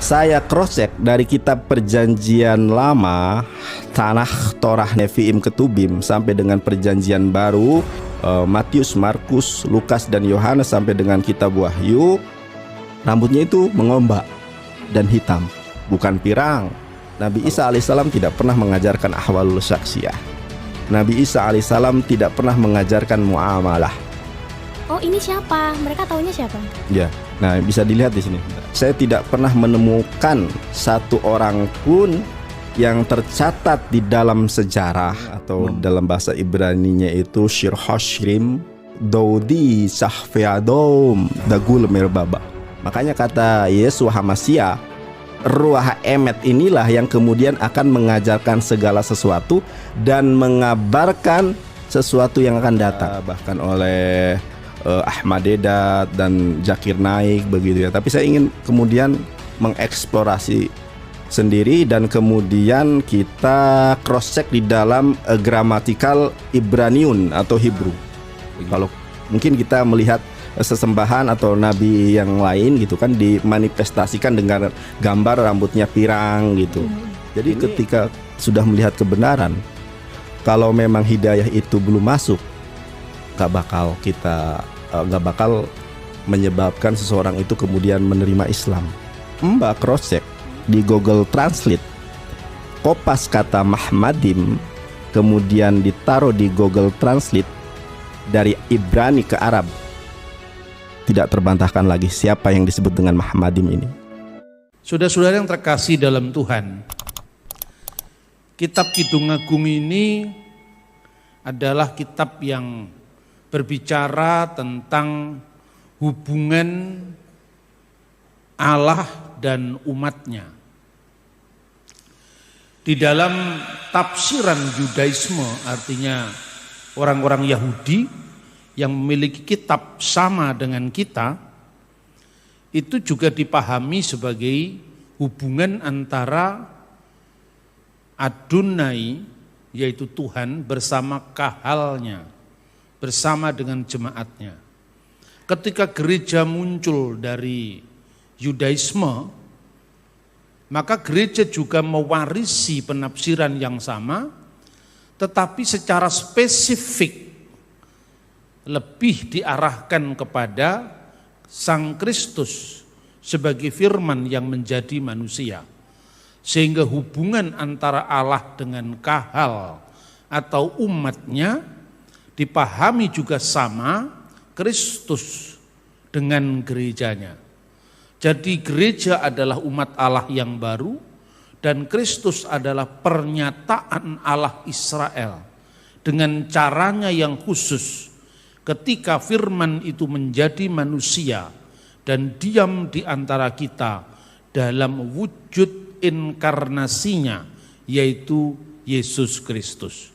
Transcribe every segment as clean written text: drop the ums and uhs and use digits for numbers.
saya cross check dari kitab Perjanjian Lama, Tanah Torah Nevi'im Ketubim, sampai dengan Perjanjian Baru, Matius, Markus, Lukas, dan Yohanes, sampai dengan kitab Wahyu, rambutnya itu mengombak dan hitam, bukan pirang. Nabi Isa alaihissalam tidak pernah mengajarkan ahwalul syaksiyah. Nabi Isa alaihissalam tidak pernah mengajarkan muamalah. Oh, ini siapa? Mereka taunya siapa? Ya, nah bisa dilihat di sini. Saya tidak pernah menemukan satu orang pun yang tercatat di dalam sejarah atau dalam bahasa Ibraninya itu Shir Hashrim Daudi Sahfeadom Dagul Merbaba. Makanya kata Yesus Hamasia, Ruah Emet inilah yang kemudian akan mengajarkan segala sesuatu dan mengabarkan sesuatu yang akan datang. Bahkan oleh Ahmad Dedat dan Zakir Naik begitu ya. Tapi saya ingin kemudian mengeksplorasi sendiri dan kemudian kita cross check di dalam gramatikal Ibraniun atau Hebrew. Kalau mungkin kita melihat sesembahan atau nabi yang lain gitu kan dimanifestasikan dengan gambar rambutnya pirang gitu. Jadi ketika sudah melihat kebenaran, kalau memang hidayah itu belum masuk, gak bakal menyebabkan seseorang itu kemudian menerima Islam. Mbak cross check di Google Translate kopas kata Mahmadim, kemudian ditaruh di Google Translate dari Ibrani ke Arab, tidak terbantahkan lagi siapa yang disebut dengan Mahmadim ini. Saudara-saudara yang terkasih dalam Tuhan, kitab Kidung Agung ini adalah kitab yang berbicara tentang hubungan Allah dan umatnya. Di dalam tafsiran Yudaisme, artinya orang-orang Yahudi yang memiliki kitab sama dengan kita, itu juga dipahami sebagai hubungan antara Adonai, yaitu Tuhan, bersama kahalnya, bersama dengan jemaatnya. Ketika gereja muncul dari Yudaisme, maka gereja juga mewarisi penafsiran yang sama, tetapi secara spesifik lebih diarahkan kepada Sang Kristus sebagai firman yang menjadi manusia. Sehingga hubungan antara Allah dengan kahal atau umatnya dipahami juga sama Kristus dengan gerejanya. Jadi gereja adalah umat Allah yang baru dan Kristus adalah pernyataan Allah Israel dengan caranya yang khusus ketika firman itu menjadi manusia dan diam di antara kita dalam wujud inkarnasinya, yaitu Yesus Kristus.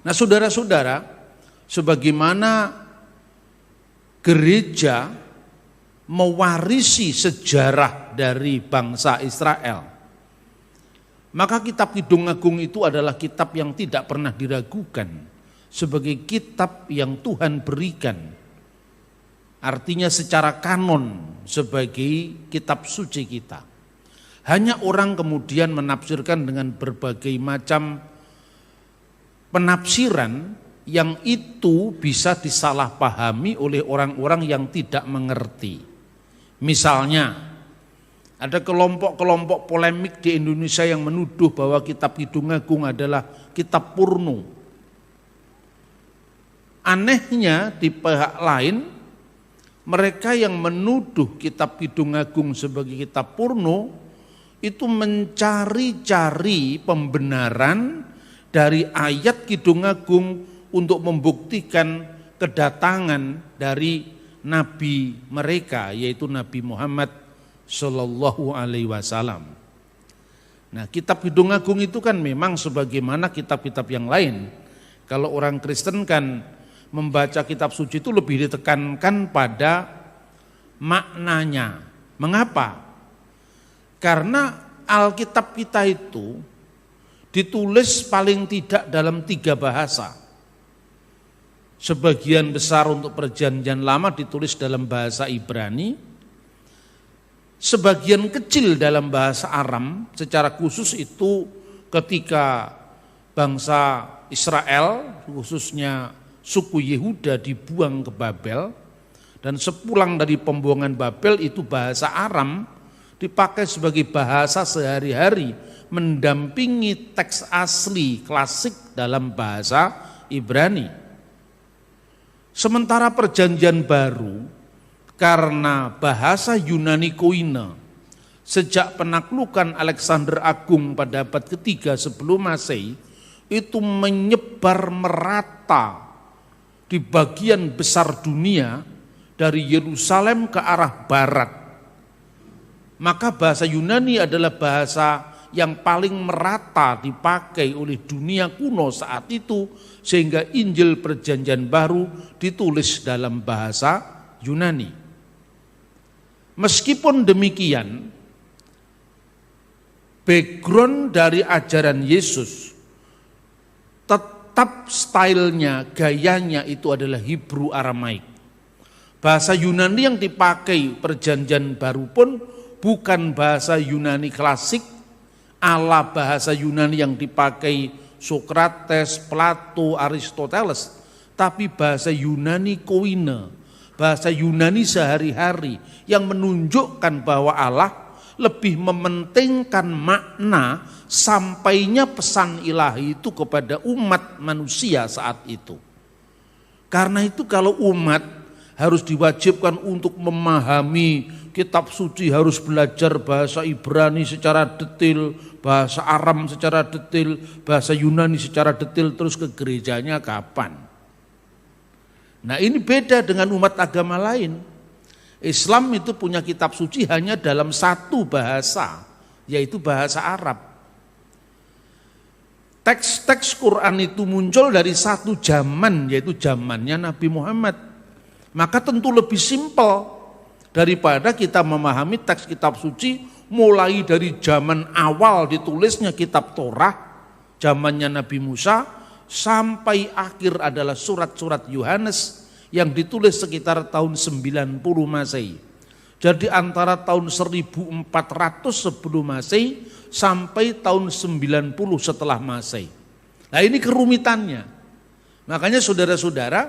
Nah, saudara-saudara, sebagaimana gereja mewarisi sejarah dari bangsa Israel, maka kitab Kidung Agung itu adalah kitab yang tidak pernah diragukan sebagai kitab yang Tuhan berikan. Artinya secara kanon sebagai kitab suci kita. Hanya orang kemudian menafsirkan dengan berbagai macam penafsiran yang itu bisa disalahpahami oleh orang-orang yang tidak mengerti. Misalnya, ada kelompok-kelompok polemik di Indonesia yang menuduh bahwa kitab Kidung Agung adalah kitab porno. Anehnya di pihak lain, mereka yang menuduh kitab Kidung Agung sebagai kitab porno itu mencari-cari pembenaran dari ayat Kidung Agung untuk membuktikan kedatangan dari nabi mereka, yaitu Nabi Muhammad Sallallahu Alaihi Wasallam. Nah, kitab Kidung Agung itu kan memang sebagaimana kitab-kitab yang lain. Kalau orang Kristen kan membaca kitab suci itu lebih ditekankan pada maknanya. Mengapa? Karena Alkitab kita itu ditulis paling tidak dalam 3 bahasa. Sebagian besar untuk Perjanjian Lama ditulis dalam bahasa Ibrani, sebagian kecil dalam bahasa Aram, secara khusus itu ketika bangsa Israel, khususnya suku Yehuda dibuang ke Babel, dan sepulang dari pembuangan Babel itu bahasa Aram dipakai sebagai bahasa sehari-hari, mendampingi teks asli klasik dalam bahasa Ibrani. Sementara Perjanjian Baru, karena bahasa Yunani Koine sejak penaklukan Alexander Agung pada abad ketiga sebelum Masehi itu menyebar merata di bagian besar dunia dari Yerusalem ke arah barat. Maka bahasa Yunani adalah bahasa yang paling merata dipakai oleh dunia kuno saat itu, sehingga Injil Perjanjian Baru ditulis dalam bahasa Yunani. Meskipun demikian, background dari ajaran Yesus tetap stylenya, gayanya itu adalah Hebrew Aramaik. Bahasa Yunani yang dipakai Perjanjian Baru pun bukan bahasa Yunani klasik ala bahasa Yunani yang dipakai Sokrates, Plato, Aristoteles, tapi bahasa Yunani Koine, bahasa Yunani sehari-hari yang menunjukkan bahwa Allah lebih mementingkan makna sampainya pesan ilahi itu kepada umat manusia saat itu. Karena itu kalau umat harus diwajibkan untuk memahami kitab suci, harus belajar bahasa Ibrani secara detail, bahasa Aram secara detail, bahasa Yunani secara detail, terus ke gerejanya kapan? Nah, ini beda dengan umat agama lain. Islam itu punya kitab suci hanya dalam satu bahasa, yaitu bahasa Arab. Teks-teks Quran itu muncul dari satu zaman, yaitu zamannya Nabi Muhammad. Maka tentu lebih simpel daripada kita memahami teks kitab suci mulai dari zaman awal ditulisnya kitab Torah, zamannya Nabi Musa, sampai akhir adalah surat-surat Yohanes yang ditulis sekitar tahun 90 Masehi. Jadi antara tahun 1400 sebelum Masehi sampai tahun 90 setelah Masehi. Nah, ini kerumitannya. Makanya saudara-saudara,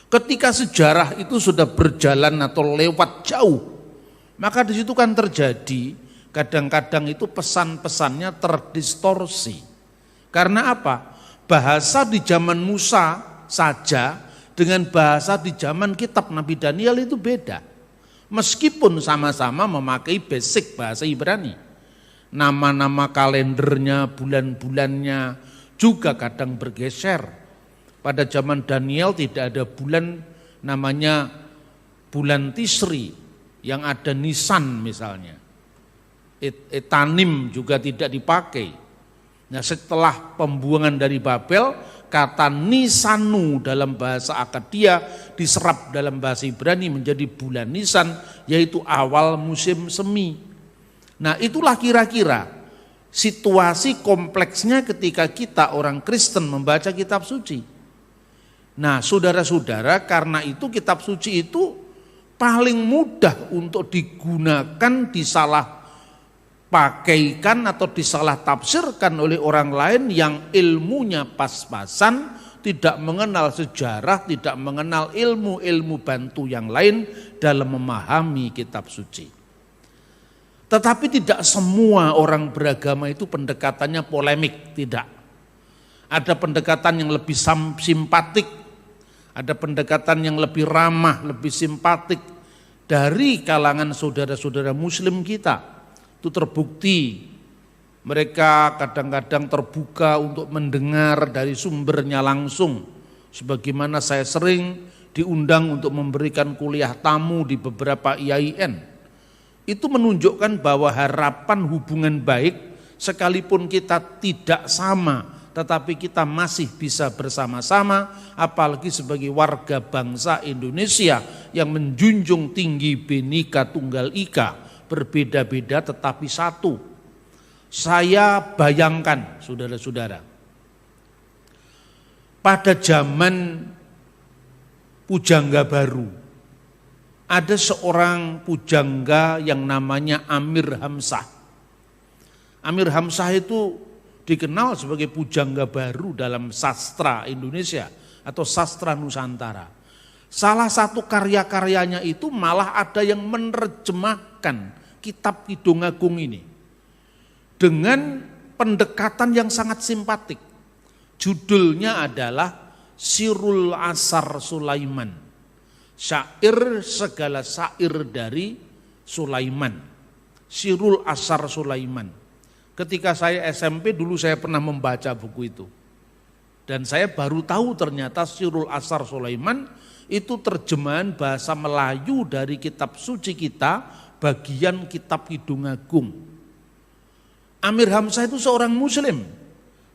ketika sejarah itu sudah berjalan atau lewat jauh, maka di situ kan terjadi kadang-kadang itu pesan-pesannya terdistorsi. Karena apa? Bahasa di zaman Musa saja dengan bahasa di zaman kitab Nabi Daniel itu beda. Meskipun sama-sama memakai basic bahasa Ibrani. Nama-nama kalendernya, bulan-bulannya juga kadang bergeser. Pada zaman Daniel tidak ada bulan namanya bulan Tisri, yang ada Nisan misalnya. Etanim juga tidak dipakai. Nah, setelah pembuangan dari Babel, kata Nisanu dalam bahasa Akadia diserap dalam bahasa Ibrani menjadi bulan Nisan, yaitu awal musim semi. Nah, itulah kira-kira situasi kompleksnya ketika kita orang Kristen membaca kitab suci. Nah, saudara-saudara, karena itu kitab suci itu paling mudah untuk digunakan, disalah pakaikan atau disalah tafsirkan oleh orang lain yang ilmunya pas-pasan, tidak mengenal sejarah, tidak mengenal ilmu-ilmu bantu yang lain dalam memahami kitab suci. Tetapi tidak semua orang beragama itu pendekatannya polemik, tidak. Ada pendekatan yang lebih simpatik, ada pendekatan yang lebih ramah, lebih simpatik dari kalangan saudara-saudara muslim kita. Itu terbukti mereka kadang-kadang terbuka untuk mendengar dari sumbernya langsung. Sebagaimana saya sering diundang untuk memberikan kuliah tamu di beberapa IAIN. Itu menunjukkan bahwa harapan hubungan baik sekalipun kita tidak sama, tetapi kita masih bisa bersama-sama, apalagi sebagai warga bangsa Indonesia yang menjunjung tinggi Bhinneka Tunggal Ika, berbeda-beda tetapi satu. Saya bayangkan saudara-saudara, pada zaman Pujangga Baru ada seorang pujangga yang namanya Amir Hamzah. Amir Hamzah itu dikenal sebagai pujangga baru dalam sastra Indonesia atau sastra Nusantara. Salah satu karya-karyanya itu malah ada yang menerjemahkan kitab Kidung Agung ini dengan pendekatan yang sangat simpatik. Judulnya adalah Sirul Asar Sulaiman, syair segala syair dari Sulaiman. Sirul Asar Sulaiman. Ketika saya SMP dulu saya pernah membaca buku itu. Dan saya baru tahu ternyata Sirul Asar Sulaiman itu terjemahan bahasa Melayu dari kitab suci kita, bagian kitab Kidung Agung. Amir Hamzah itu seorang muslim,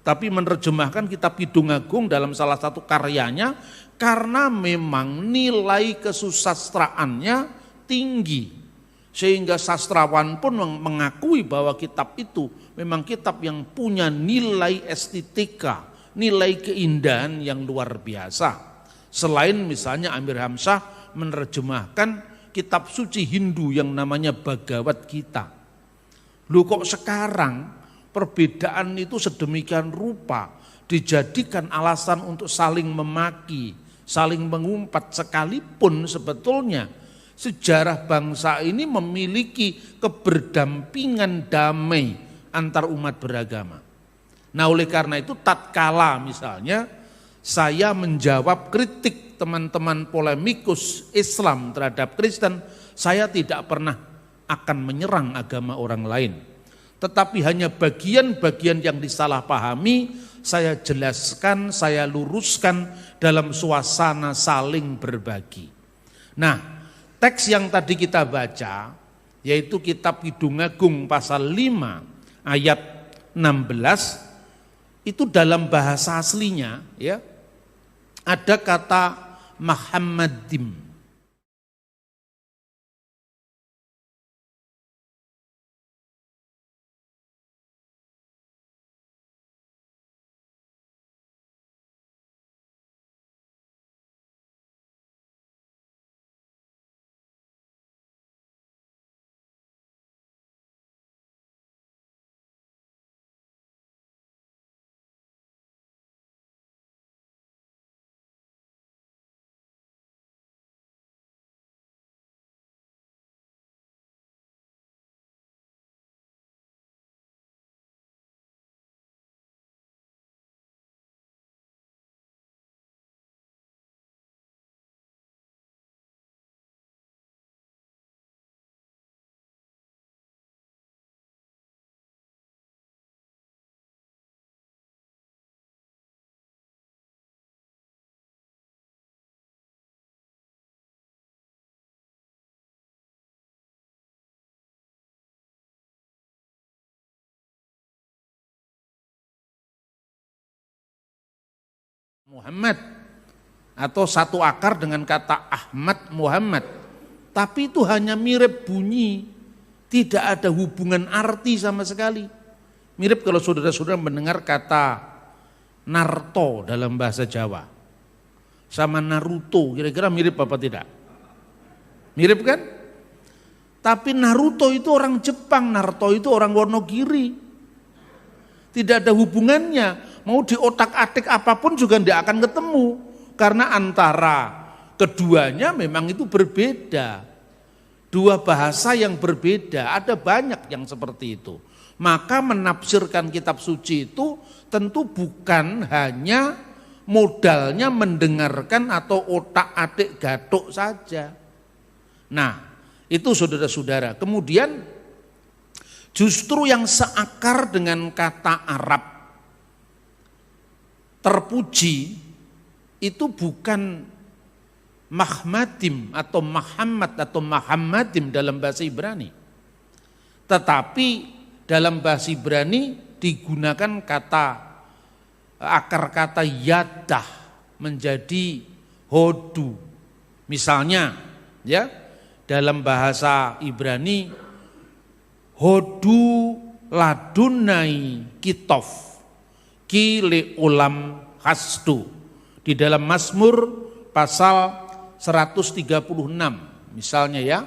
tapi menerjemahkan kitab Kidung Agung dalam salah satu karyanya karena memang nilai kesusastraannya tinggi. Sehingga sastrawan pun mengakui bahwa kitab itu memang kitab yang punya nilai estetika, nilai keindahan yang luar biasa. Selain misalnya Amir Hamzah menerjemahkan kitab suci Hindu yang namanya Bhagavad Gita. Loh kok sekarang perbedaan itu sedemikian rupa dijadikan alasan untuk saling memaki, saling mengumpat, sekalipun sebetulnya sejarah bangsa ini memiliki keberdampingan damai antar umat beragama. Nah oleh karena itu tatkala misalnya saya menjawab kritik teman-teman polemikus Islam terhadap Kristen, saya tidak pernah akan menyerang agama orang lain. Tetapi hanya bagian-bagian yang disalahpahami saya jelaskan, saya luruskan dalam suasana saling berbagi. Nah, teks yang tadi kita baca yaitu kitab Kidung Agung pasal 5 ayat 16 itu dalam bahasa aslinya ya ada kata Muhammadim. Muhammad atau satu akar dengan kata Ahmad Muhammad, tapi itu hanya mirip bunyi, tidak ada hubungan arti sama sekali. Mirip kalau saudara-saudara mendengar kata Narto dalam bahasa Jawa sama Naruto, kira-kira mirip apa tidak? Mirip kan? Tapi Naruto itu orang Jepang, Narto itu orang Wonogiri. Tidak ada hubungannya. Mau di otak-atik apapun juga tidak akan ketemu. Karena antara keduanya memang itu berbeda. Dua bahasa yang berbeda, ada banyak yang seperti itu. Maka menafsirkan kitab suci itu tentu bukan hanya modalnya mendengarkan atau otak-atik gatuk saja. Nah, itu saudara-saudara. Kemudian justru yang seakar dengan kata Arab terpuji itu bukan Mahmadim atau Muhammad atau Muhammadim dalam bahasa Ibrani. Tetapi dalam bahasa Ibrani digunakan kata akar kata yadah menjadi hodu. Misalnya ya dalam bahasa Ibrani hodu ladunai kitof ki ulam hasdu. Di dalam Mazmur pasal 136 misalnya ya.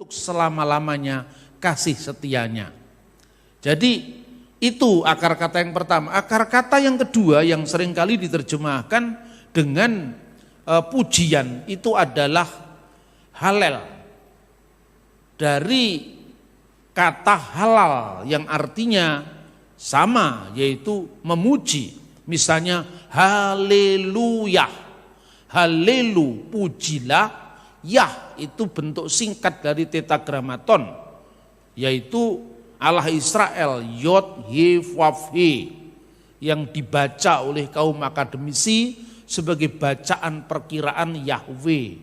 Untuk selama-lamanya kasih setianya. Jadi itu akar kata yang pertama. Akar kata yang kedua yang seringkali diterjemahkan dengan pujian itu adalah halal. Dari kata halal yang artinya sama, yaitu memuji. Misalnya haleluya, halelu pujilah. Yah itu bentuk singkat dari tetragramaton, yaitu Allah Israel, Yod, He, Vav, He, yang dibaca oleh kaum akademisi sebagai bacaan perkiraan Yahweh.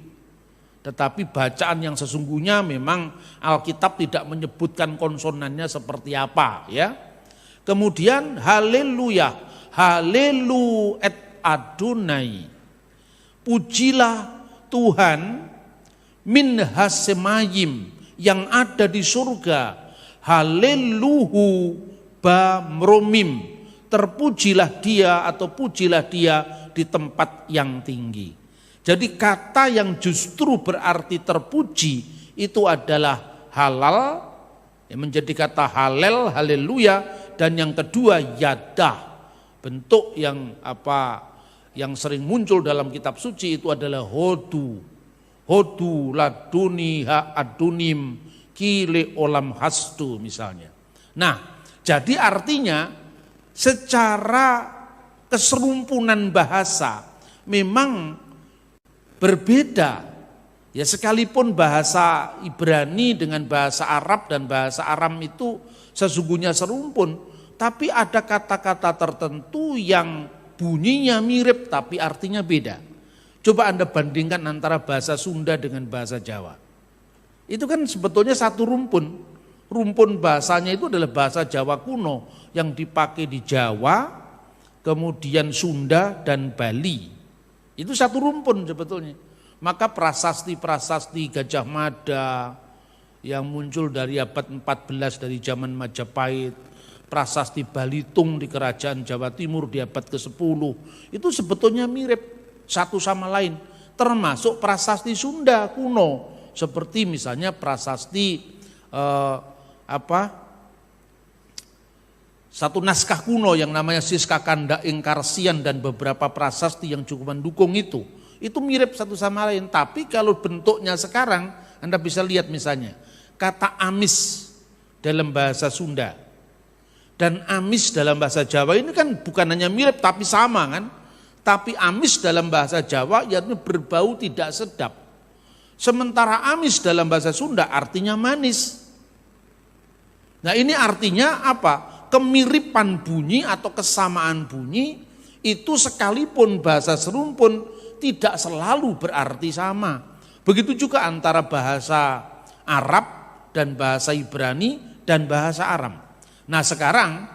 Tetapi bacaan yang sesungguhnya memang Alkitab tidak menyebutkan konsonannya seperti apa, ya. Kemudian haleluya, halelu et Adonai, pujilah Tuhan min hasemayim yang ada di surga, haleluhu bamromim, terpujilah dia atau pujilah dia di tempat yang tinggi. Jadi kata yang justru berarti terpuji itu adalah halal, yang menjadi kata halal, haleluya, dan yang kedua yadah, bentuk yang yang sering muncul dalam kitab suci itu adalah Hodu laduni ha adunim kile olam hastu misalnya. Nah, jadi artinya secara keserumpunan bahasa memang berbeda. Ya sekalipun bahasa Ibrani dengan bahasa Arab dan bahasa Aram itu sesungguhnya serumpun, tapi ada kata-kata tertentu yang bunyinya mirip tapi artinya beda. Coba Anda bandingkan antara bahasa Sunda dengan bahasa Jawa. Itu kan sebetulnya satu rumpun. Rumpun bahasanya itu adalah bahasa Jawa kuno yang dipakai di Jawa, kemudian Sunda dan Bali. Itu satu rumpun sebetulnya. Maka prasasti-prasasti Gajah Mada yang muncul dari abad 14 dari zaman Majapahit, prasasti Balitung di Kerajaan Jawa Timur di abad ke-10, itu sebetulnya mirip satu sama lain, termasuk prasasti Sunda kuno, seperti misalnya prasasti satu naskah kuno yang namanya Siska Kanda Ingkarsian dan beberapa prasasti yang cukup mendukung itu mirip satu sama lain. Tapi kalau bentuknya sekarang, Anda bisa lihat misalnya kata amis dalam bahasa Sunda dan amis dalam bahasa Jawa ini kan bukan hanya mirip tapi sama kan. Tapi amis dalam bahasa Jawa yaitu berbau tidak sedap. Sementara amis dalam bahasa Sunda artinya manis. Nah ini artinya apa? Kemiripan bunyi atau kesamaan bunyi itu sekalipun bahasa serumpun tidak selalu berarti sama. Begitu juga antara bahasa Arab dan bahasa Ibrani dan bahasa Aram. Nah sekarang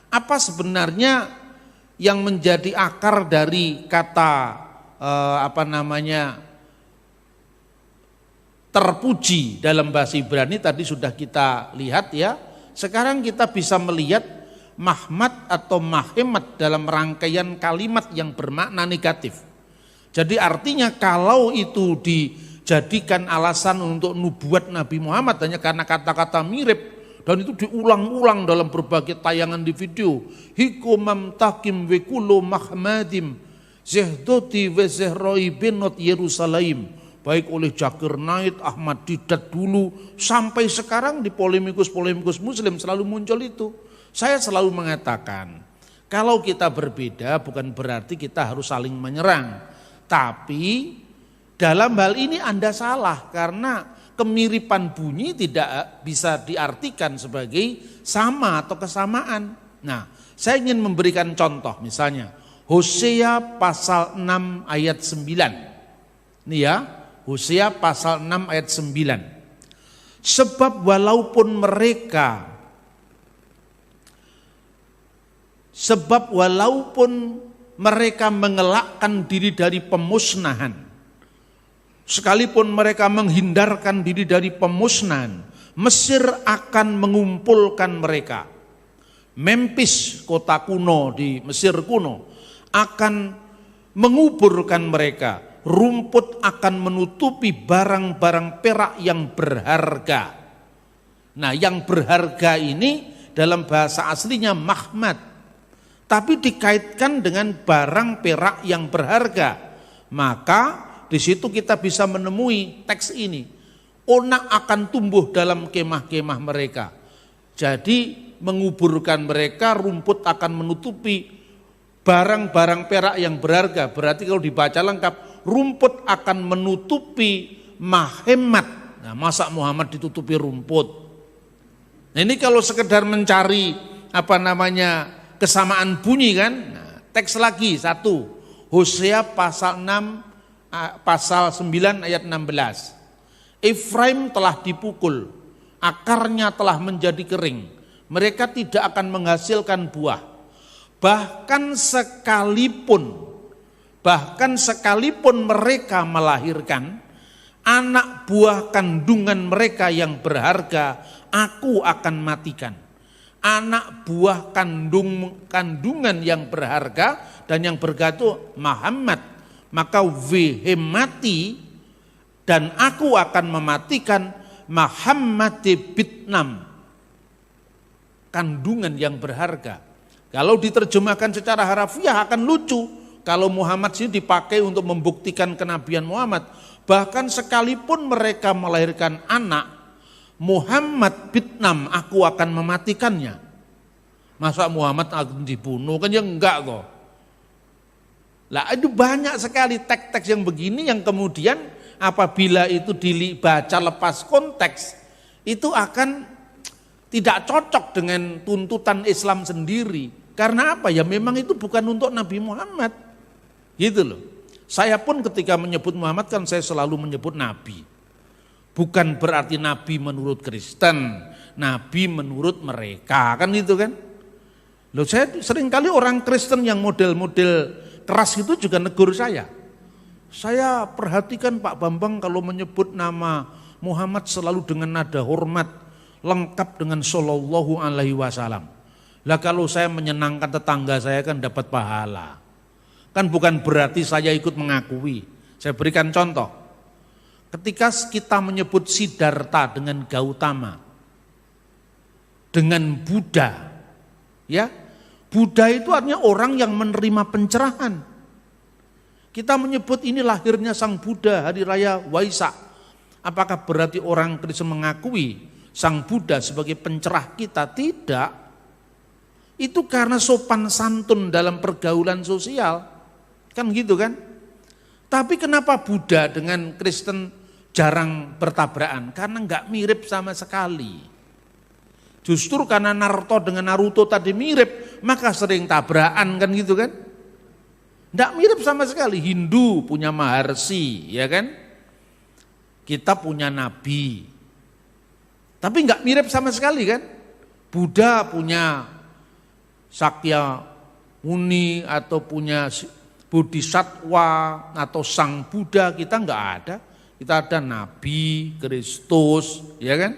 apa sebenarnya yang menjadi akar dari kata terpuji dalam bahasa Ibrani tadi sudah kita lihat ya. Sekarang kita bisa melihat mahmad atau mahemat dalam rangkaian kalimat yang bermakna negatif. Jadi artinya kalau itu dijadikan alasan untuk nubuat Nabi Muhammad hanya karena kata-kata mirip, dan itu diulang-ulang dalam berbagai tayangan di video. Hikumam takim wekulo mahmadim zehdoti wezehroi benot Yerusalem baik oleh Zakir Naik, Ahmad Didat dulu, sampai sekarang di polemikus-polemikus Muslim selalu muncul itu. Saya selalu mengatakan, kalau kita berbeda bukan berarti kita harus saling menyerang. Tapi dalam hal ini Anda salah, karena kemiripan bunyi tidak bisa diartikan sebagai sama atau kesamaan. Nah, saya ingin memberikan contoh, misalnya Hosea pasal 6 ayat 9. Ini ya, Hosea pasal 6 ayat 9. Sebab walaupun mereka mengelakkan diri dari pemusnahan, sekalipun mereka menghindarkan diri dari pemusnahan, Mesir akan mengumpulkan mereka. Memphis, kota kuno di Mesir kuno, akan menguburkan mereka. Rumput akan menutupi barang-barang perak yang berharga. Nah, yang berharga ini dalam bahasa aslinya mahmad, tapi dikaitkan dengan barang perak yang berharga. Maka di situ kita bisa menemui teks ini. Onak akan tumbuh dalam kemah-kemah mereka. Jadi menguburkan mereka, rumput akan menutupi barang-barang perak yang berharga. Berarti kalau dibaca lengkap, rumput akan menutupi mahemat. Nah, masa Muhammad ditutupi rumput? Nah, ini kalau sekedar mencari kesamaan bunyi kan. Nah, teks lagi satu, Hosea pasal 6 pasal 9 ayat 16. Efraim telah dipukul, akarnya telah menjadi kering, mereka tidak akan menghasilkan buah. Bahkan sekalipun mereka melahirkan anak buah kandungan mereka yang berharga, aku akan matikan. Anak buah kandungan yang berharga, dan yang berharga itu Muhammad, maka wehemati dan aku akan mematikan Muhammad bitnam, kandungan yang berharga. Kalau diterjemahkan secara harafiah akan lucu, kalau Muhammad sini dipakai untuk membuktikan kenabian Muhammad. Bahkan sekalipun mereka melahirkan anak, Muhammad bitnam, aku akan mematikannya. Masa Muhammad akan dibunuh? Kan ya enggak kok. Lah itu banyak sekali teks-teks yang begini yang kemudian apabila itu dibaca lepas konteks, itu akan tidak cocok dengan tuntutan Islam sendiri. Karena apa? Ya memang itu bukan untuk Nabi Muhammad. Gitu loh. Saya pun ketika menyebut Muhammad kan saya selalu menyebut Nabi. Bukan berarti Nabi menurut Kristen, Nabi menurut mereka, kan gitu kan. Loh, saya seringkali orang Kristen yang model-model keras itu juga negur saya. Saya perhatikan Pak Bambang kalau menyebut nama Muhammad selalu dengan nada hormat, lengkap dengan sallallahu alaihi wasallam. Lah kalau saya menyenangkan tetangga saya kan dapat pahala. Kan bukan berarti saya ikut mengakui. Saya berikan contoh. Ketika kita menyebut Siddhartha dengan Gautama, dengan Buddha, ya, Buddha itu artinya orang yang menerima pencerahan. Kita menyebut ini lahirnya Sang Buddha, hari raya Waisak. Apakah berarti orang Kristen mengakui Sang Buddha sebagai pencerah kita? Tidak. Itu karena sopan santun dalam pergaulan sosial. Kan gitu kan? Tapi kenapa Buddha dengan Kristen jarang bertabrakan? Karena enggak mirip sama sekali. Justru karena Naruto dengan Naruto tadi mirip, maka sering tabrakan kan gitu kan? Enggak mirip sama sekali. Hindu punya Maharshi, ya kan? Kita punya Nabi. Tapi enggak mirip sama sekali kan? Buddha punya Sakya Muni atau punya Bodhisattva atau Sang Buddha, kita enggak ada. Kita ada Nabi, Kristus, ya kan?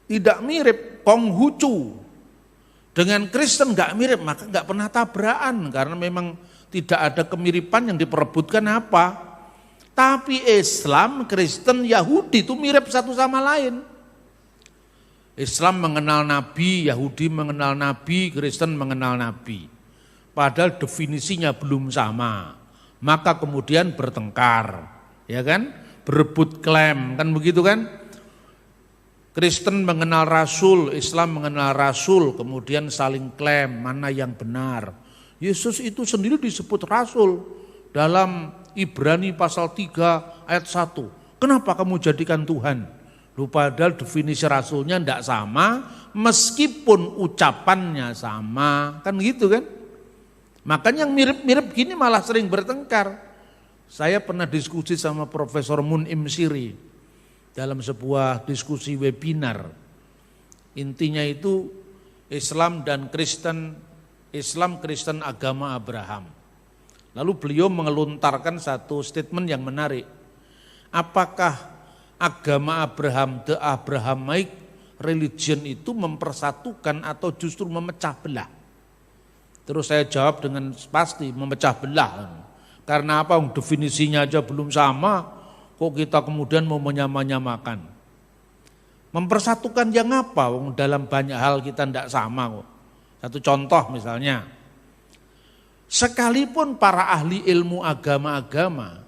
Tidak mirip. Konghucu dengan Kristen enggak mirip, maka enggak pernah tabrakan karena memang tidak ada kemiripan yang diperebutkan apa. Tapi Islam, Kristen, Yahudi itu mirip satu sama lain. Islam mengenal Nabi, Yahudi mengenal Nabi, Kristen mengenal Nabi. Padahal definisinya belum sama. Maka kemudian bertengkar, ya kan? berebut klaim, kan begitu kan? Kristen mengenal Rasul, Islam mengenal Rasul, kemudian saling klaim mana yang benar. Yesus itu sendiri disebut Rasul dalam Ibrani pasal 3 ayat 1. Kenapa kamu jadikan Tuhan? Padahal definisi Rasulnya tidak sama, meskipun ucapannya sama, kan gitu kan? Makanya yang mirip-mirip gini malah sering bertengkar. Saya pernah diskusi sama Profesor Mun'im Siri dalam sebuah diskusi webinar. Intinya itu Islam dan Kristen, Islam Kristen agama Abraham. Lalu beliau mengelontarkan satu statement yang menarik. Apakah agama Abraham, the Abrahamic religion itu mempersatukan atau justru memecah belah? Terus saya jawab dengan pasti memecah belah. Karena apa? Definisinya aja belum sama, kok kita kemudian mau menyamakan. Mempersatukan yang apa? Dalam banyak hal kita tidak sama kok. Satu contoh misalnya, sekalipun para ahli ilmu agama-agama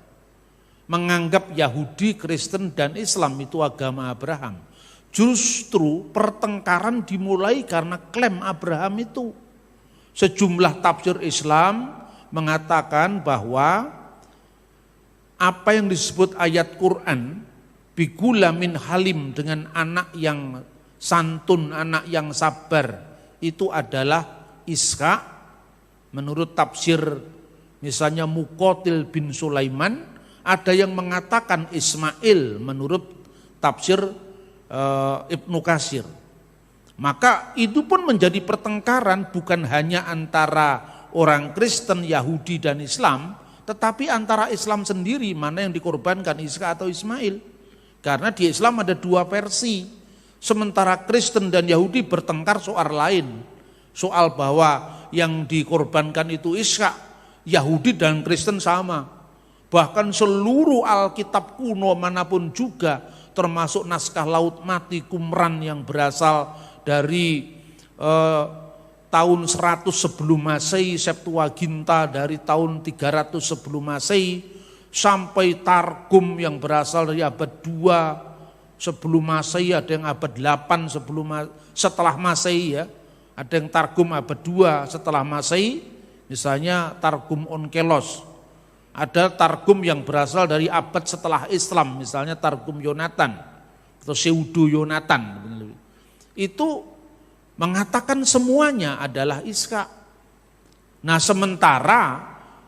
menganggap Yahudi, Kristen, dan Islam itu agama Abraham, justru pertengkaran dimulai karena klaim Abraham itu. Sejumlah tafsir Islam mengatakan bahwa apa yang disebut ayat Quran, bigulamin halim, dengan anak yang santun, anak yang sabar, itu adalah Ishak. Menurut tafsir misalnya Muqatil bin Sulaiman, ada yang mengatakan Ismail menurut tafsir Ibnu Katsir. Maka itu pun menjadi pertengkaran bukan hanya antara orang Kristen, Yahudi dan Islam, tetapi antara Islam sendiri, mana yang dikorbankan, Ishak atau Ismail. Karena di Islam ada dua versi, sementara Kristen dan Yahudi bertengkar soal lain. Soal bahwa yang dikorbankan itu Ishak, Yahudi dan Kristen sama. Bahkan seluruh Alkitab kuno manapun juga, termasuk naskah Laut Mati Qumran yang berasal dari tahun 100 sebelum Masehi, Septuaginta dari tahun 300 sebelum Masehi, sampai Targum yang berasal dari abad 2 sebelum Masehi, ada yang abad 8 setelah Masehi ya. Ada yang Targum abad 2 setelah Masehi, misalnya Targum Onkelos. Ada Targum yang berasal dari abad setelah Islam, misalnya Targum Yonatan atau Pseudo Yonatan. Itu mengatakan semuanya adalah Ishak. Nah sementara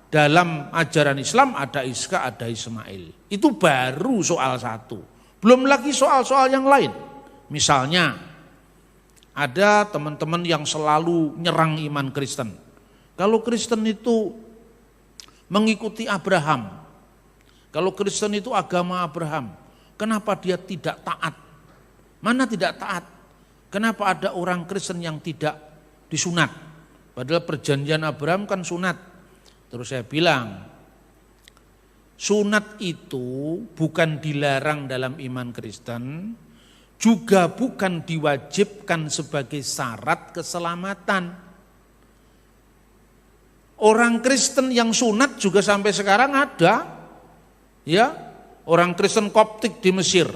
dalam ajaran Islam ada Ishak, ada Ismail. Itu baru soal satu. Belum lagi soal-soal yang lain. Misalnya ada teman-teman yang selalu nyerang iman Kristen. Kalau Kristen itu mengikuti Abraham, kalau Kristen itu agama Abraham, kenapa dia tidak taat? Mana tidak taat? Kenapa ada orang Kristen yang tidak disunat? Padahal perjanjian Abraham kan sunat. Terus saya bilang, sunat itu bukan dilarang dalam iman Kristen, juga bukan diwajibkan sebagai syarat keselamatan. Orang Kristen yang sunat juga sampai sekarang ada, ya, orang Kristen Koptik di Mesir.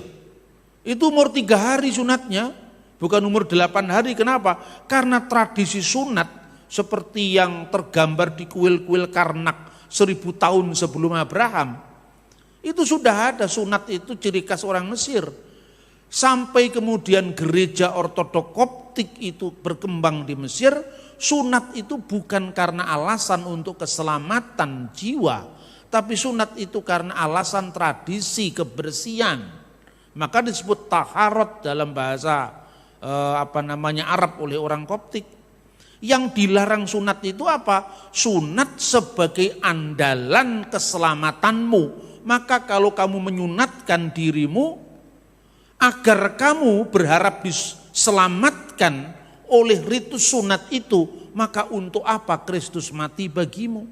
Itu umur 3 hari sunatnya, bukan umur 8 hari. Kenapa? Karena tradisi sunat seperti yang tergambar di kuil-kuil Karnak 1000 tahun sebelum Abraham. Itu sudah ada sunat, itu ciri khas orang Mesir. Sampai kemudian gereja ortodok Koptik itu berkembang di Mesir, sunat itu bukan karena alasan untuk keselamatan jiwa, tapi sunat itu karena alasan tradisi kebersihan. Maka disebut taharot dalam bahasa Arab oleh orang Koptik. Yang dilarang sunat itu apa? Sunat sebagai andalan keselamatanmu. Maka kalau kamu menyunatkan dirimu agar kamu berharap diselamatkan oleh ritus sunat itu, maka untuk apa Kristus mati bagimu?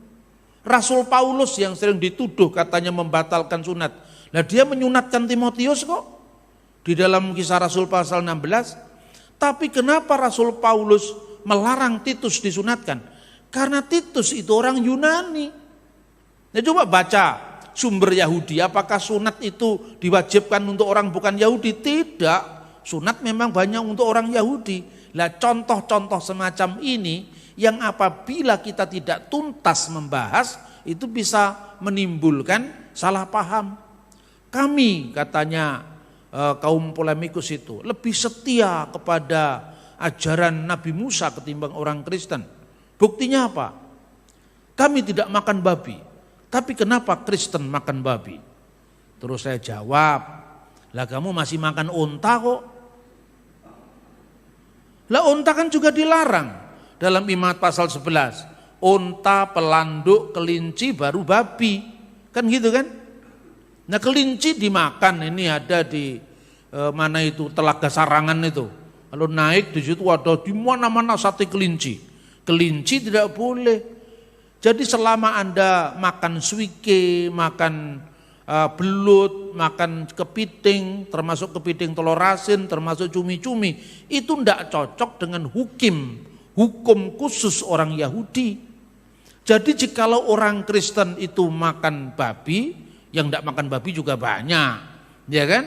Rasul Paulus yang sering dituduh katanya membatalkan sunat, nah dia menyunatkan Timotius kok di dalam Kisah Rasul pasal 16. Tapi kenapa Rasul Paulus melarang Titus disunatkan? Karena Titus itu orang Yunani. Nah coba baca sumber Yahudi? Apakah sunat itu diwajibkan untuk orang bukan Yahudi? Tidak. Sunat memang banyak untuk orang Yahudi. Lah contoh-contoh semacam ini yang apabila kita tidak tuntas membahas itu bisa menimbulkan salah paham. Kami katanya kaum polemikus itu lebih setia kepada ajaran Nabi Musa ketimbang orang Kristen. Buktinya apa? Kami tidak makan babi. Tapi kenapa Kristen makan babi? Terus saya jawab, lah kamu masih makan unta kok. Lah unta kan juga dilarang dalam Imamat pasal 11. Unta, pelanduk, kelinci, baru babi. Kan gitu kan? Nah kelinci dimakan, ini ada di mana itu, Telaga Sarangan itu. Kalau naik di situ ada di mana-mana sate kelinci. Kelinci tidak boleh. Jadi selama Anda makan suike, makan belut, makan kepiting, termasuk kepiting telur asin, termasuk cumi-cumi, itu tidak cocok dengan hukum khusus orang Yahudi. Jadi jikalau orang Kristen itu makan babi, yang tidak makan babi juga banyak, ya kan?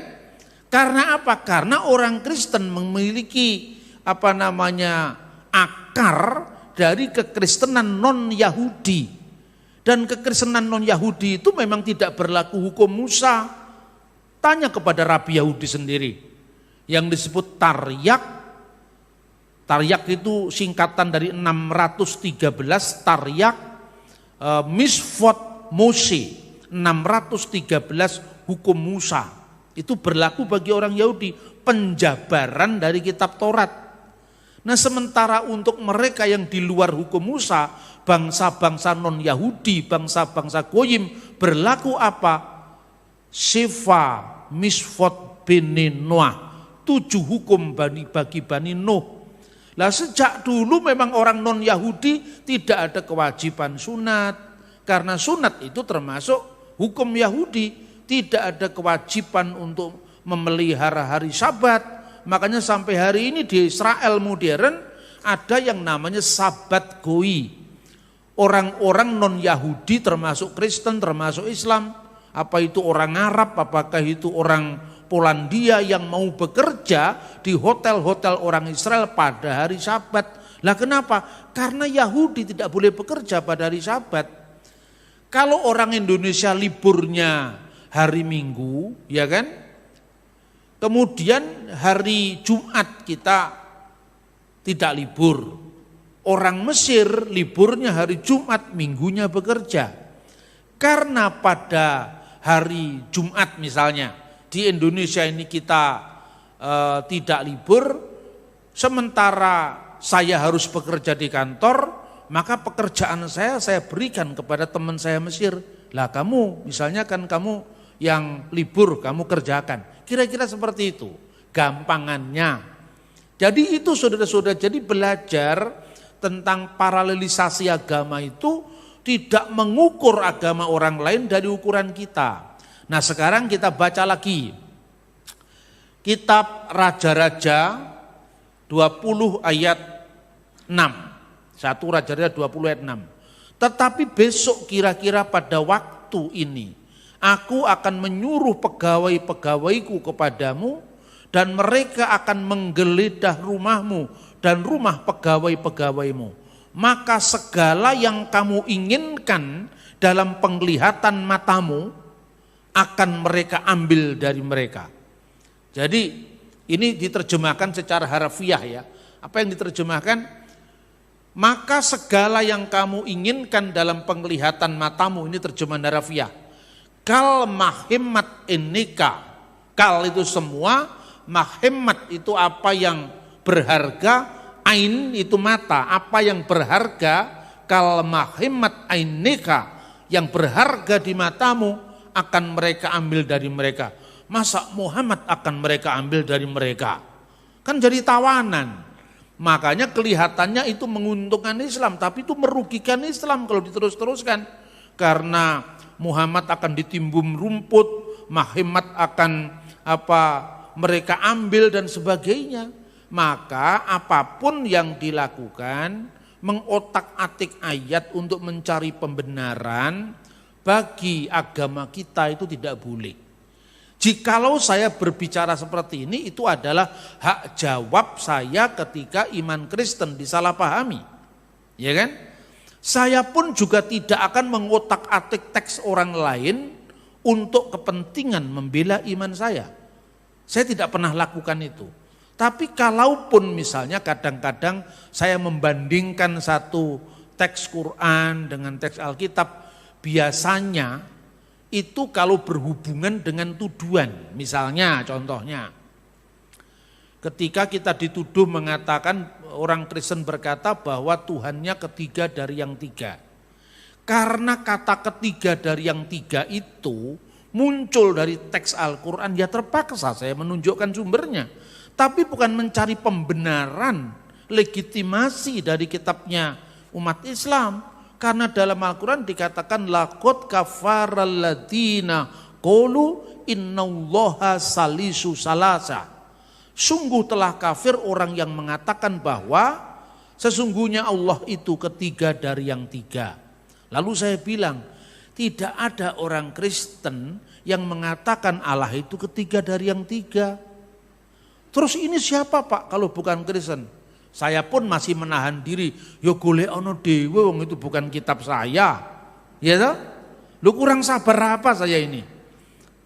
Karena apa? Karena orang Kristen memiliki akar dari kekristenan non-Yahudi. Dan kekristenan non-Yahudi itu memang tidak berlaku hukum Musa. Tanya kepada Rabi Yahudi sendiri. Yang disebut Taryak. Taryak itu singkatan dari 613, Taryak Misvot Mose, 613 hukum Musa. Itu berlaku bagi orang Yahudi, penjabaran dari kitab Taurat. Nah sementara untuk mereka yang di luar hukum Musa, bangsa-bangsa non-Yahudi, bangsa-bangsa Goyim, berlaku apa? Sifa Misvot Bene Noah, 7 hukum bagi Bani Nuh. Lah sejak dulu memang orang non-Yahudi tidak ada kewajiban sunat, karena sunat itu termasuk hukum Yahudi. Tidak ada kewajiban untuk memelihara hari Sabat. Makanya sampai hari ini di Israel modern ada yang namanya Sabat Goi. Orang-orang non-Yahudi termasuk Kristen, termasuk Islam, apa itu orang Arab, apakah itu orang Polandia yang mau bekerja di hotel-hotel orang Israel pada hari Sabat. Lah kenapa? Karena Yahudi tidak boleh bekerja pada hari Sabat. Kalau orang Indonesia liburnya hari Minggu, ya kan? Kemudian hari Jumat kita tidak libur. Orang Mesir liburnya hari Jumat, Minggunya bekerja. Karena pada hari Jumat misalnya, di Indonesia ini kita tidak libur, sementara saya harus bekerja di kantor, maka pekerjaan saya berikan kepada teman saya Mesir. Lah kamu, misalnya kan kamu yang libur kamu kerjakan. Kira-kira seperti itu gampangannya. Jadi itu saudara-saudara, jadi belajar tentang paralelisasi agama itu tidak mengukur agama orang lain dari ukuran kita. Nah sekarang kita baca lagi kitab Raja-Raja 20 ayat 6. 1 Raja-Raja 20 ayat 6. Tetapi besok kira-kira pada waktu ini aku akan menyuruh pegawai-pegawaiku kepadamu dan mereka akan menggeledah rumahmu dan rumah pegawai-pegawaimu. Maka segala yang kamu inginkan dalam penglihatan matamu akan mereka ambil dari mereka. Jadi ini diterjemahkan secara harfiah ya. Apa yang diterjemahkan? Maka segala yang kamu inginkan dalam penglihatan matamu, ini terjemahan harfiah. Kal mahimmat inika, kal itu semua, mahimmat itu apa yang berharga, ain itu mata, apa yang berharga, kal mahimmat ainika, yang berharga di matamu akan mereka ambil dari mereka. Masa Muhammad akan mereka ambil dari mereka? Kan jadi tawanan. Makanya kelihatannya itu menguntungkan Islam, tapi itu merugikan Islam kalau diterus-teruskan. Karena Muhammad akan ditimbun rumput, Muhammad akan mereka ambil dan sebagainya. Maka apapun yang dilakukan, mengotak-atik ayat untuk mencari pembenaran, bagi agama kita itu tidak boleh. Jikalau saya berbicara seperti ini, itu adalah hak jawab saya ketika iman Kristen disalahpahami. Ya kan? Saya pun juga tidak akan mengotak-atik teks orang lain untuk kepentingan membela iman saya. Saya tidak pernah lakukan itu. Tapi kalaupun misalnya kadang-kadang saya membandingkan satu teks Quran dengan teks Alkitab, biasanya itu kalau berhubungan dengan tuduhan. Misalnya contohnya, ketika kita dituduh mengatakan, orang Kristen berkata bahwa Tuhannya ketiga dari yang tiga. Karena kata ketiga dari yang tiga itu muncul dari teks Al-Quran, ya terpaksa saya menunjukkan sumbernya. Tapi bukan mencari pembenaran, legitimasi dari kitabnya umat Islam. Karena dalam Al-Quran dikatakan laqad kafaral ladzina qalu innallaha salisu salasa. Sungguh telah kafir orang yang mengatakan bahwa sesungguhnya Allah itu ketiga dari yang tiga. Lalu saya bilang, tidak ada orang Kristen yang mengatakan Allah itu ketiga dari yang tiga. Terus ini siapa Pak kalau bukan Kristen? Saya pun masih menahan diri. Ya golek ono dhewe wong itu bukan kitab saya. Ya toh? Lu kurang sabar apa saya ini?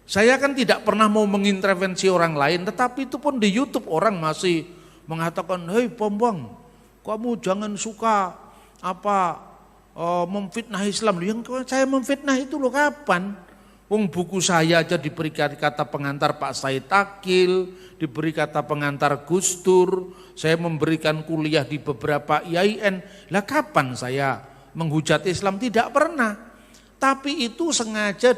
Saya kan tidak pernah mau mengintervensi orang lain, tetapi itu pun di YouTube orang masih mengatakan, "Hei Bambang, kamu jangan suka memfitnah Islam." Yang saya memfitnah itu loh kapan? Wong buku saya aja diberi kata pengantar Pak Said Akil, diberi kata pengantar Gus Dur, saya memberikan kuliah di beberapa IAIN. Lah kapan saya menghujat Islam? Tidak pernah. Tapi itu sengaja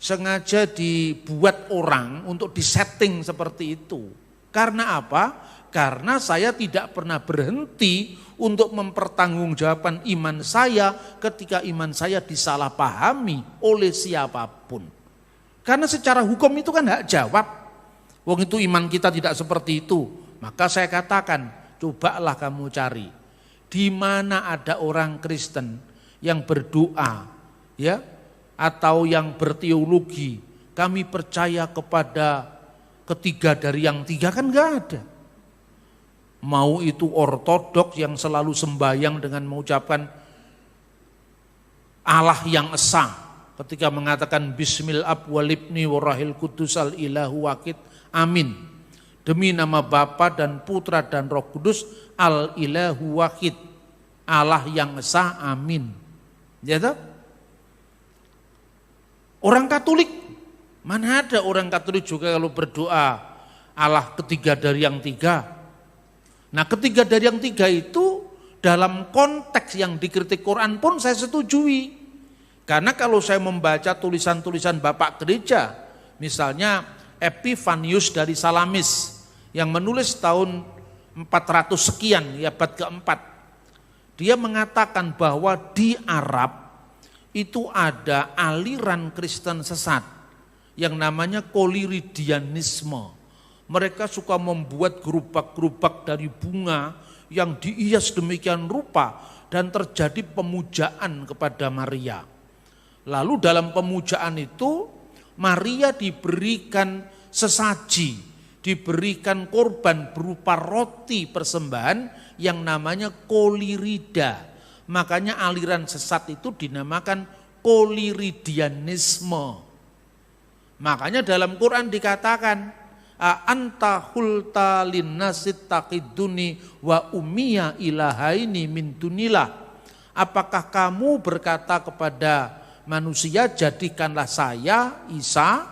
sengaja dibuat orang untuk disetting seperti itu. Karena apa? Karena saya tidak pernah berhenti untuk mempertanggungjawabkan iman saya ketika iman saya disalahpahami oleh siapapun. Karena secara hukum itu kan hak jawab. Wong itu iman kita tidak seperti itu. Maka saya katakan, cobalah kamu cari di mana ada orang Kristen yang berdoa, ya, atau yang berteologi, kami percaya kepada ketiga dari yang tiga, kan enggak ada. Mau itu ortodoks yang selalu sembahyang dengan mengucapkan Allah yang esa, ketika mengatakan Bismil ab walibni warahil kudus al ilahu wakid amin. Demi nama Bapa dan Putra dan Roh Kudus al ilahu wakid, Allah yang esa amin. Ya toh? Orang Katolik, mana ada orang Katolik juga kalau berdoa Allah ketiga dari yang tiga. Nah, ketiga dari yang tiga itu dalam konteks yang dikritik Quran pun saya setujui. Karena kalau saya membaca tulisan-tulisan Bapak Gereja, misalnya Epifanius dari Salamis yang menulis tahun 400 sekian, ya abad keempat, dia mengatakan bahwa di Arab itu ada aliran Kristen sesat yang namanya Koliridianisme. Mereka suka membuat gerobak-gerobak dari bunga yang dihias demikian rupa dan terjadi pemujaan kepada Maria. Lalu dalam pemujaan itu Maria diberikan sesaji, diberikan korban berupa roti persembahan yang namanya kolirida. Makanya aliran sesat itu dinamakan koliridianisme. Makanya dalam Quran dikatakan anta hulta linnasit taqiduni wa ummiya ilahaini min dunillah. Apakah kamu berkata kepada manusia, jadikanlah saya Isa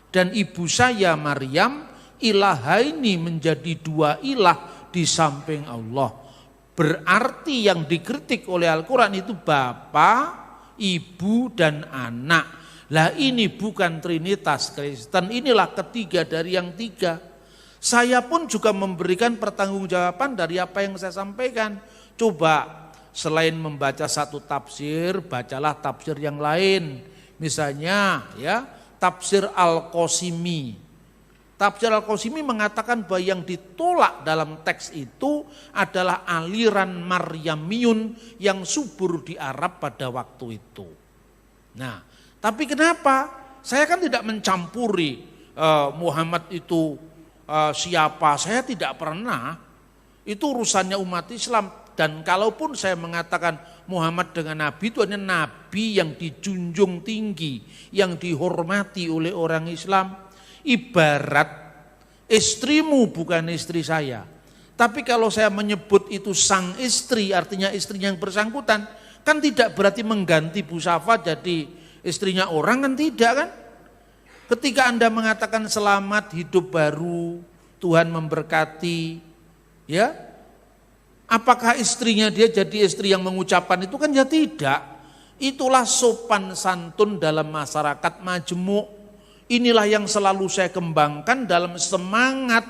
dan ibu saya Maryam ilahaini, menjadi dua ilah di samping Allah. Berarti yang dikritik oleh Al-Quran itu Bapa, Ibu dan Anak. Lah ini bukan Trinitas Kristen, inilah ketiga dari yang tiga. Saya pun juga memberikan pertanggungjawaban dari apa yang saya sampaikan. Coba selain membaca satu tafsir, bacalah tafsir yang lain. Misalnya ya, tafsir Al-Qasimi, Tafsir Al-Qasimi mengatakan bahwa yang ditolak dalam teks itu adalah aliran Maryamiyun yang subur di Arab pada waktu itu. Nah, tapi kenapa? Saya kan tidak mencampuri Muhammad itu siapa, saya tidak pernah. Itu urusannya umat Islam. Dan kalaupun saya mengatakan Muhammad dengan Nabi, itu hanya Nabi yang dijunjung tinggi, yang dihormati oleh orang Islam. Ibarat istrimu bukan istri saya. Tapi kalau saya menyebut itu sang istri, artinya istrinya yang bersangkutan, kan tidak berarti mengganti Bu Safa jadi istrinya orang, kan tidak kan? Ketika Anda mengatakan selamat hidup baru, Tuhan memberkati, ya, apakah istrinya dia jadi istri yang mengucapkan itu? Kan ya tidak. Itulah sopan santun dalam masyarakat majemuk. Inilah yang selalu saya kembangkan dalam semangat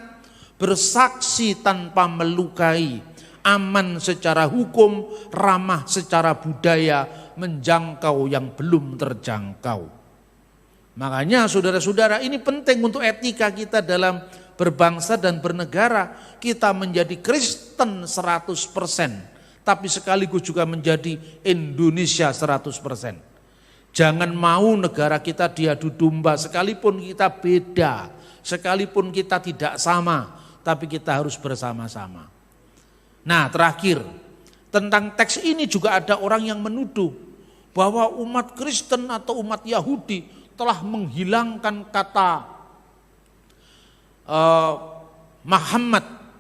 bersaksi tanpa melukai, aman secara hukum, ramah secara budaya, menjangkau yang belum terjangkau. Makanya saudara-saudara, ini penting untuk etika kita dalam berbangsa dan bernegara. Kita menjadi Kristen 100%, tapi sekaligus juga menjadi Indonesia 100%. Jangan mau negara kita diadu domba, sekalipun kita beda, sekalipun kita tidak sama, tapi kita harus bersama-sama. Nah, terakhir, tentang teks ini juga ada orang yang menuduh bahwa umat Kristen atau umat Yahudi telah menghilangkan kata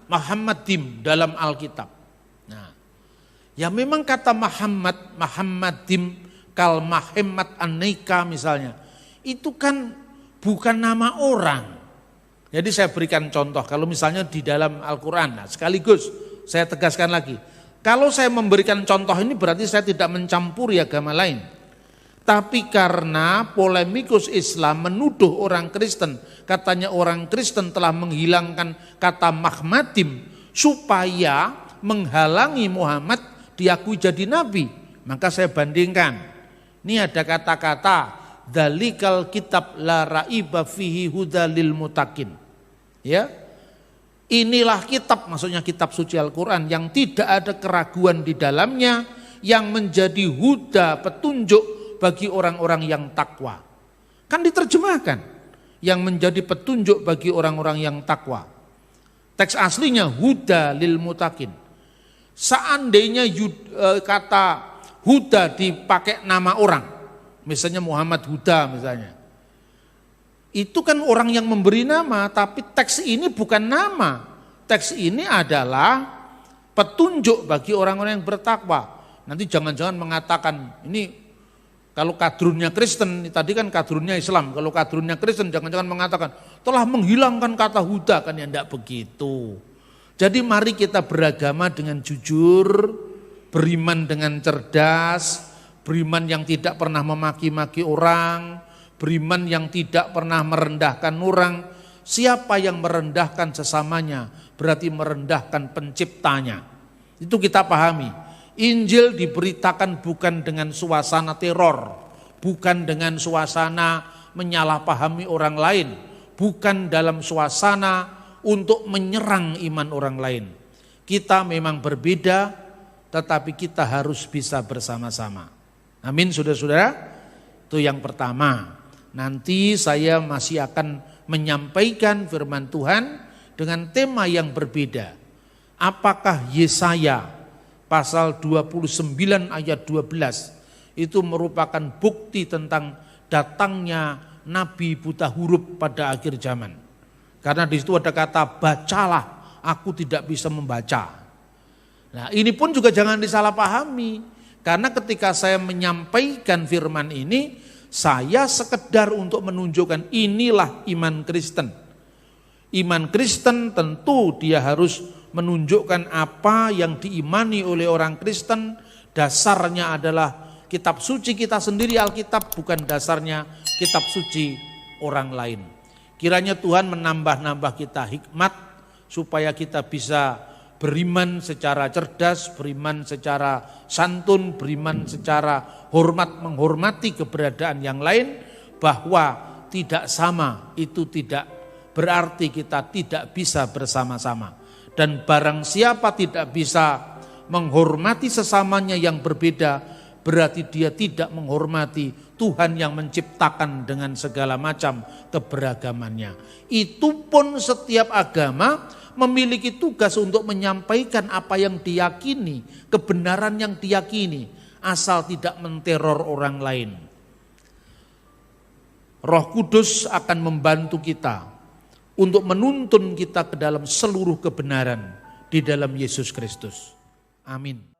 Muhammadim dalam Alkitab. Nah, ya memang kata Muhammadim kal Muhammad an-Naika misalnya, itu kan bukan nama orang. Jadi saya berikan contoh, kalau misalnya di dalam Al-Quran, nah sekaligus saya tegaskan lagi, kalau saya memberikan contoh ini berarti saya tidak mencampuri agama lain. Tapi karena polemikus Islam menuduh orang Kristen, katanya orang Kristen telah menghilangkan kata Muhammadim supaya menghalangi Muhammad diakui jadi nabi, maka saya bandingkan. Ini ada kata-kata dzalikal kitab la raiba fihi hudalil mutakin. Ya. Inilah kitab, maksudnya kitab suci Al-Qur'an yang tidak ada keraguan di dalamnya, yang menjadi huda, petunjuk bagi orang-orang yang takwa. Kan diterjemahkan, yang menjadi petunjuk bagi orang-orang yang takwa. Teks aslinya huda lil mutakin. Seandainya kata Huda dipakai nama orang, misalnya Muhammad Huda misalnya, itu kan orang yang memberi nama, tapi teks ini bukan nama, teks ini adalah petunjuk bagi orang-orang yang bertakwa. Nanti jangan-jangan mengatakan ini kalau kadrunnya Kristen, tadi kan kadrunnya Islam, kalau kadrunnya Kristen jangan-jangan mengatakan telah menghilangkan kata Huda, kan ya enggak begitu. Jadi mari kita beragama dengan jujur, beriman dengan cerdas, beriman yang tidak pernah memaki-maki orang, beriman yang tidak pernah merendahkan orang. Siapa yang merendahkan sesamanya berarti merendahkan penciptanya. Itu kita pahami. Injil diberitakan bukan dengan suasana teror, bukan dengan suasana menyalahpahami orang lain, bukan dalam suasana untuk menyerang iman orang lain. Kita memang berbeda, tetapi kita harus bisa bersama-sama. Amin, saudara-saudara. Itu yang pertama. Nanti saya masih akan menyampaikan firman Tuhan dengan tema yang berbeda. Apakah Yesaya pasal 29 ayat 12 itu merupakan bukti tentang datangnya Nabi buta huruf pada akhir zaman. Karena di situ ada kata bacalah, aku tidak bisa membaca. Nah, ini pun juga jangan disalahpahami, karena ketika saya menyampaikan firman ini, saya sekedar untuk menunjukkan inilah iman Kristen. Iman Kristen tentu dia harus menunjukkan apa yang diimani oleh orang Kristen, dasarnya adalah kitab suci kita sendiri Alkitab, bukan dasarnya kitab suci orang lain. Kiranya Tuhan menambah-nambah kita hikmat supaya kita bisa beriman secara cerdas, beriman secara santun, beriman secara hormat, menghormati keberadaan yang lain, bahwa tidak sama itu tidak berarti kita tidak bisa bersama-sama. Dan barang siapa tidak bisa menghormati sesamanya yang berbeda, berarti dia tidak menghormati Tuhan yang menciptakan dengan segala macam keberagamannya. Itu pun setiap agama memiliki tugas untuk menyampaikan apa yang diyakini, kebenaran yang diyakini, asal tidak menteror orang lain. Roh Kudus akan membantu kita untuk menuntun kita ke dalam seluruh kebenaran di dalam Yesus Kristus. Amin.